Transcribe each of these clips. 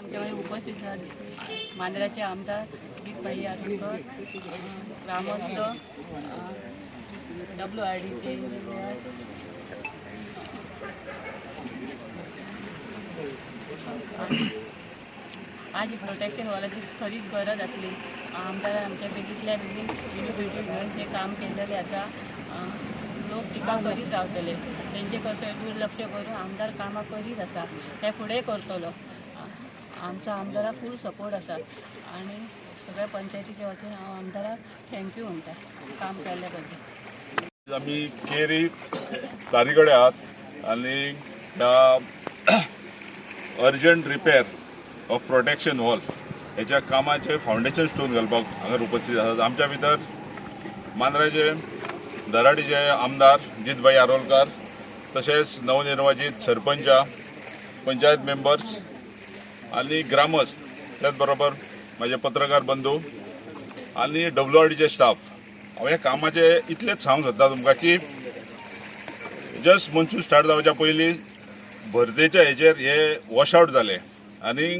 आमच्याकडे उपस्थित आहेत मांजराचे आमदार भाई आठवकर, ग्रामस्थ, WRDचे इंजिनियर, आज प्रोटेक्शन वॉलाची खरीच गरज असली आमदार आमच्या बेगींतल्या बेगीन युनिव्हर्सिटी घेऊन हे काम केलेले असा. लोक टिका करीत रावतले, तेंचे कसं दुर्लक्ष करून आमदार कामां करीत असा, हे फुडें करतलो. आमचा आमदाराक फूल सपोर्ट असा आणि सगळ्या पंचायतीच्या वतीन हांव आमदाराक थँक्यू म्हणटा काम केल्ल्या बद्दल. आम्ही केरी तारीकडे आहात आणि urgent repair of protection wall ह्याच्या कामाचे फाउंडेशन स्टोन घालपाक हांगा उपस्थित आसात. आमच्या भितर मांद्राचे दराडीचे आमदार जितभाई आरोलकार, तसेच नवनिर्वाचित सरपंच, पंचायत मेंबर्स आणि ग्रामस्थ, त्याच बरोबर माझे पत्रकार बंधू आणि WRDचे स्टाफ. हांव ह्या कामाचे इतलेच सांगूंक सोदता तुमकां की जस्ट मनसून स्टार्ट जावच्या पयलीं भरतेच्या हेचेर हे वॉशआउट जाले आनी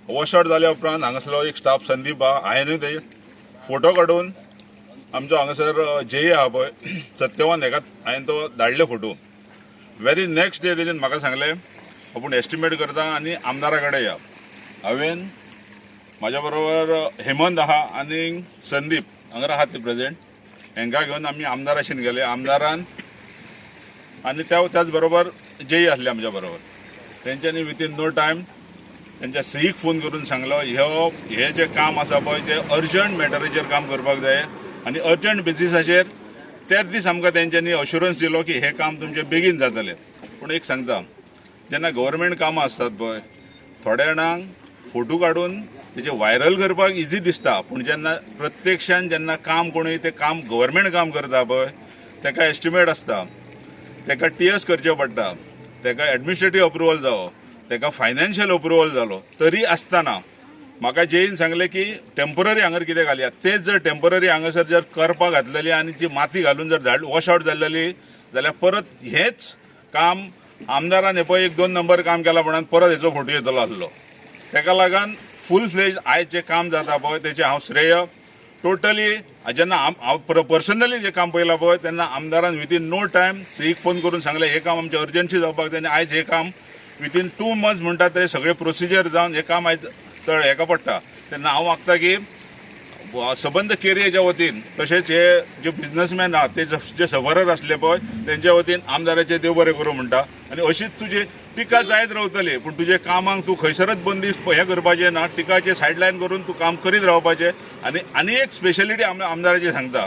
वॉशआउट जाल्या उपरांत हांगासरलो एक स्टाफ संदीप आहा, हांवेंनूय ते फोटो काडून आमचो हांगासर जे आहा पळय सत्यवान हेका हांवें तो धाडले फोटो. वेरी नेक्स्ट डे तेणेन म्हाका सांगलें आपूण एस्टिमेट करता आनी आमदारा कडेन या. हांवें म्हाज्या बरोबर हेमंत आहा आनी संदीप हांगा आहात ते प्रेजेंट, हांकां घेवन आमी आमदाराशीन गेले. आमदारान आनी त्याच बरोबर जेई आसले आमच्या बरोबर. तेंच्यांनी विथीन नो टायम तेंच्या सीईक फोन करून सांगलो हे जे काम आसा पळय ते अर्जंट मॅटरीचेर काम करपाक जाय आनी अर्जंट बेसिसाचेर. त्याच दीस आमकां तेंच्यांनी अश्युरन्स दिलो की हे काम तुमचें बेगीन जातलें. पूण एक सांगता, जेन्ना गव्हर्मेंट कामां असतात पळय थोड्या जाणांक फोटो काडून तेचे व्हायरल करपाक इजी दिसता, पूण जेन्ना प्रत्यक्षान जेन्ना काम कोणूय ते काम गव्हर्मेंट काम करता पळय तेका एस्टिमेट आसता, तेका TS करचे पडटा, तेका एडमिनिस्ट्रेटीव अप्रुवल जावो, तेका फायनान्शियल अप्रुवल जालो, तरी आसतना म्हाका जेईन सांगलें की टेम्पररी हांगर कितें घालया. तेच जर टेम्पररी हांगासर जर करपाक घातलेली आनी जी माती घालून जर वॉशआउट जाल्लेली जाल्यार परत हेच काम आमदारान हे पळय 1-2 नंबर काम केला म्हणून परत हेचो फोटो येतलो आसलो. तेका लागून फूल फ्लेज आयज जे काम जाता पळय तेचे हांव श्रेय टोटली जेन्ना हांव पर्सनली जे काम पळयलां पळय तेन्ना आमदारान विथीन नो टायम सीईक फोन करून सांगलें हे काम आमचें अर्जंटशी जावपाक जाय. आयज हे काम विथीन 2 मंथ्स म्हणटा ते सगळे प्रोसिजर जावन हे काम आयज चड हेका पडटा. तेन्ना हांव मागता की सबंद केरीच्या वतीन तशेंच हे जे बिझनसमॅन आहात ते जे सफरर आसले पळय तेंच्या वतीन आमदाराचे देव बरें करूं म्हणटा. आनी अशीच तुजी टिका जायत रावतली, पूण तुजे कामांक तूं खंयसरच बंदिस्त हें करपाचें ना. टिकाचे सायडलायन करून तूं काम करीत रावपाचें. आनी एक स्पेशलिटी आमदाराची सांगता,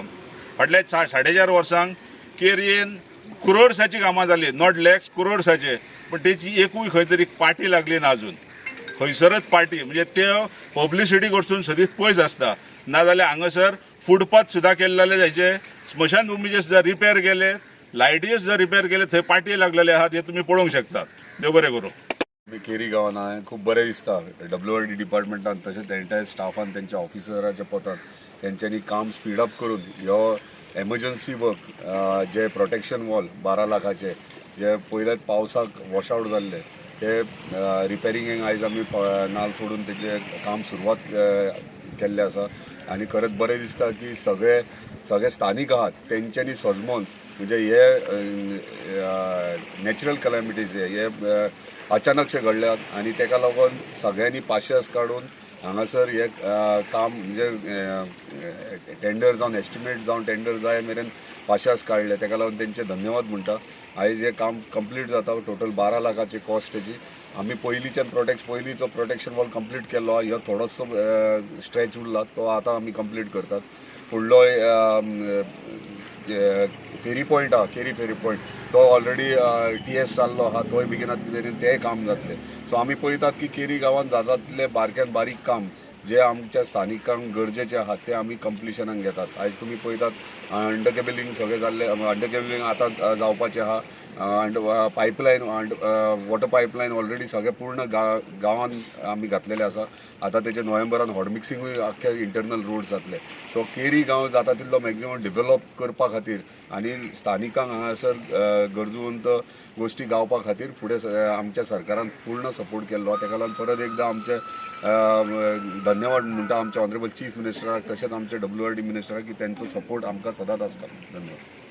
फाटल्या 4.5 वर्सांक केरयेन क्रोर्साची कामां जाली, नॉट लॅक्स, क्रोर्साचे, पण तेची एकूय खंय तरी पार्टी लागली ना अजून. खंयसरच पार्टी म्हणजे ते पब्लिसिटी कडसून सदींच पयस आसता. नाजाल्यार हांगासर फुटपाथ सुद्दां केल्ले जायचे, स्मशानभुमीचे सुद्दां रिपेर केले, लायटीचे सुद्दां रिपेर केले, थंय पार्टी लागलेले आहात, हे तुमी पळोवंक शकतात. देव बरें करूं. केरी गांवांत हांवें खूब बरें दिसता WRD डिपार्टमेंटान तशेंच एंटायर स्टाफान तेंच्या ऑफिसराच्या पोतान तेंच्यांनी काम स्पीड अप करून ह्यो एमर्जन्सी वर्क जे प्रोटेक्शन वॉल 12 लाखाचे जे पयलेच पावसाक वॉशआउट जाल्ले ते रिपेरिंगेक आयज आमी नाल फोडून तेचे काम सुरवात केल्लें आसा. आनी खरेंच बरें दिसता की सगळे स्थानीक आहात तेंच्यांनी सजमोन म्हणजे हे नॅचरल कॅलॅमिटीज हे अचानकशे घडल्यात आनी तेका लागून सगळ्यांनी पाशस काडून हांगासर हे काम म्हणजे टेंडर जावन एस्टिमेट जावन टेंडर जाय मेरेन पाशस काडले, तेका लागून तेंचे धन्यवाद म्हणटा. आयज हे काम कंप्लीट जाता. टोटल 12 लाखाची कॉस्ट तेजी. आमी पयलींचो प्रोटेक्शन वॉल कंप्लीट केल्लो आहा. ह्यो थोडोसो स्ट्रेच उरला तो आतां आमी कंप्लीट करतात. फुडलो फेरी पॉयंट आहा, केरी फेरी पॉयंट, तो ऑलरेडी TS जाल्लो आहा, तोय बेगिनात तें काम जातलें. सो आमी पळयतात की केरी गांवांत जातातले बारक्यान बारीक काम जे आमच्या स्थानिकांक गरजेचे आहात ते आमी कंप्लिशनाक घेतात. आयज तुमी पळयतात अंडर केबलिंग सगळें जाल्ले, अंडर केबलिंग आतां जावपाचें आहा, अंड पायपलायन वॉटर पायपलायन ऑलरेडी सगळे पूर्ण गांवांत आमी घातलेले आसा. आतां तेचे नोव्हेंबरान हॉट मिक्सिंगूय आख्खे इंटरनल रोड जातले. सो केरी गांव जाता तितलो मॅक्झिमम डेव्हलप करपा खातीर आनी स्थानिकांक हांगासर गरजूवंत गोश्टी गावपा खातीर फुडें आमच्या सरकारान पूर्ण सपोर्ट केल्लो. तेका लागून परत एकदां आमचे धन्यवाद म्हणटा आमच्या ऑनरेबल चीफ मिनिस्टराक तशेंच आमचे WRD मिनिस्टराक की त्यांचो सपोर्ट आमकां सदांच आसता. धन्यवाद.